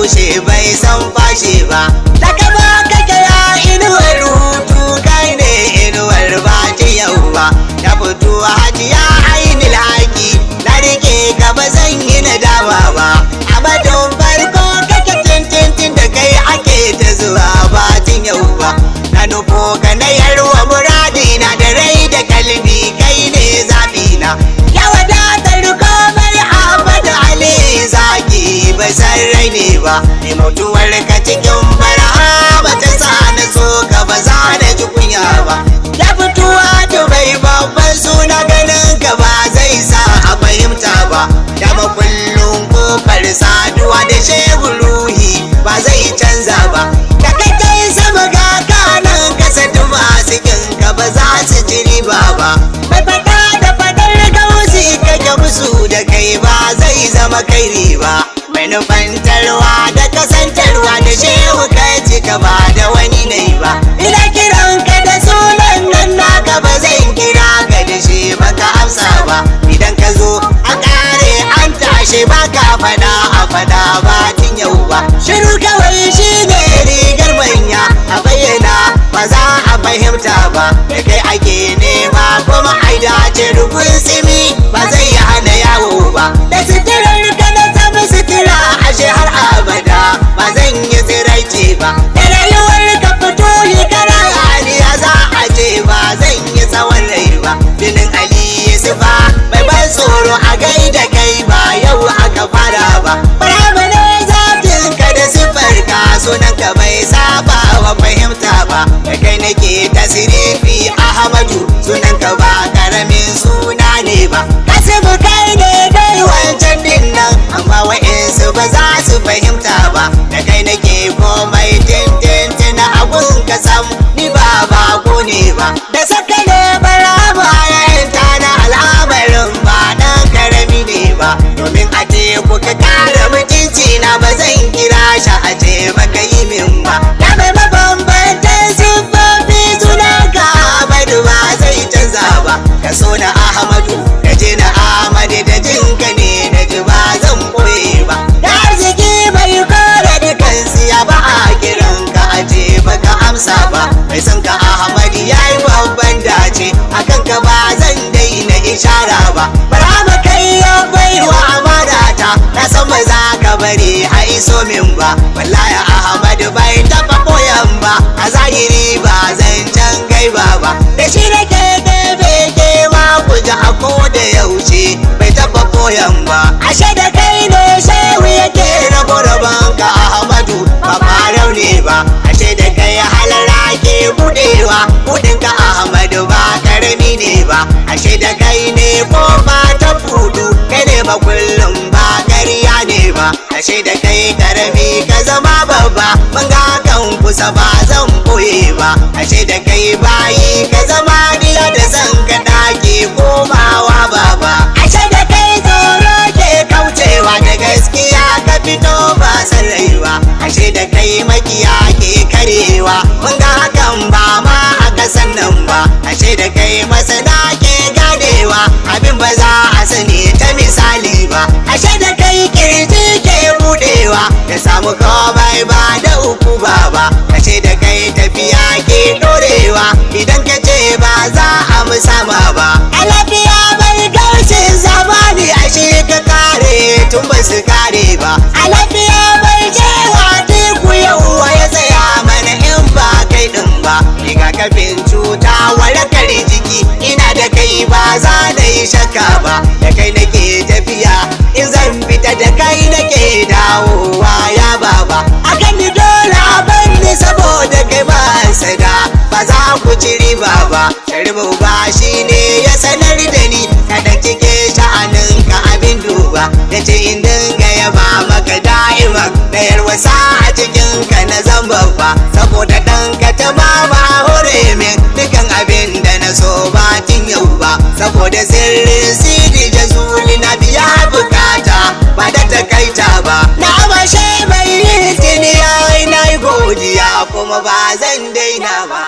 yaushe bai san fashe ba. Daga ba kake ya inuwar hutu kai ne inuwar ba ta yau ba. Ta fito hajiya ainul haki na rike ka ba zan yi nadama ba. A batun farko kake tintin da kai ake ta zuwa ba tun yau ba. Na nufo ka na yarwa muradi na da rai da kalbi kai ne zaɓina. Ya wadatar komai Ahmad Ali zaki bai san rai ne ba. Ni mutuwar ka cikin fara'a ba ta sa na so ka ba za na ji kunya ba. Ya fituwa ta bai babban suna ganin ka ba zai sa a fahimta ba. Ya makullin kofar saduwa da shehu ruhi ba zai canza ba. Da kai kai sama ga kanan kasa masu kinka ba za su ci riba ba. Mai fada da fadar gausi kake musu da kai ba zai zama kai ba. Mai nufantarwa da kasantarwa da shehu kai cika ba da wani nai ba. Ina kiran ka da sunan nan naka ba zan kira ka da shi baka amsa ba. Idan ka zo a kare an tashi baka fada a fada ba tun yau ba. Shiru kawai shi ne rigar manya a bayyana ba za a fahimta ba. Da kai ake nema kuma ai dace rukun tsimi ba zai hana yawo ba. Da sitirar ka na zama sitira ashe har abada ba zan yi tsiraici ba. Da rayuwar ka fito yi kara aliya za a ce ba zan yi tsawon rai ba. Binin Ali Yusufa mai ban tsoro a gaida kai ba yau aka fara ba. Barama ne zafin ka da siffar ka sunan ka bai saba wa fahimta ba. Da kai nake tasirifi Ahmadu sunan ka ba karamin suna ne ba. Kasimu kai ne dai wancan din nan amma wa'insu ba za su fahimta ba. Da kai nake komai tintin na abun ka sam ni ba bako ne ba. Da saka ne barama yayanta na al'amarin ba dan karami ne ba. Domin a ce kuka kara mutunci na ba zan kira shi a ce baka yi min ba. Ya mai mabambantan siffofi sunan ka Ahmadu ba zai canza ba. Ka so na Ahmadu da je na Ahmadu da jinka ne da ji ba zan koye ba. Da arziki bai kora dukan siya ba a kiran ka a ce baka amsa ba. Mai son ka Ahmadu ya yi babban dace akan ka ba zan daina ishara ba. Barama kai ya baiwa amanata na san ba za ka bari a iso min ba. Wallahi Ahmadu bai taba koyan ba a zahiri ba zan can gaiba ba. Da shi nake beke ma ku ji a da yaushe bai taba koyan ba. Ashe da kai ne shehu yake rabon ka Ahmadu ba farau ne ba. Ashe da kai halara ke budewa budin ka Ahmadu ba karami ne ba. Ashe da kai ne kofa ta fudu kai ne ba kullum ba ƙarya ne ba. Ashe da kai karami ka zama babba mun ga kan kusa ba zan boye ba. Ashe da kai bayi ka zama diya da zan ka dake komawa baba. Ashe da kai tsoro ke kaucewa da gaskiya ka fito ba san raiwa. Ashe da kai makiya ke karewa mun ga hakan ba ma a kasan nan ba. Ashe da kai masana ke ganewa abin ba za a sani ta misali ba. Ashe da kai kirji ke budewa ya samu komai ba da uku ba. Ashe da kai tafiya ke dorewa idan ka ce ba za a musama ba. A lafiya bai gaushin zamani ashe ka kare tun ba su kare ba. A lafiya bai cewa teku yauwa ya tsaya mana in ba kai din ba. Rigakafin cuta warakar jiki ina da kai ba za na yi shakka ba. Da kai nake tafiya in zan fita da kai nake dawowa ya baba. Akan ni dole a banni saboda kai ba sada ba za ku ci riba ba. Sharbu ba shi ne ya sanar da ni kada cike sha'anin ka abin duba. Ya ce in dinga yaba maka da'ima da yarwasa a cikin ka na zan babba. Saboda ɗan ka ta mama hore min dukan abin da na so ba tun yau ba. Saboda sirrin sidi jazuli na biya bukata ba da takaita ba. Na amashe bai yi tuni ya yi na yi godiya kuma ba zan daina ba.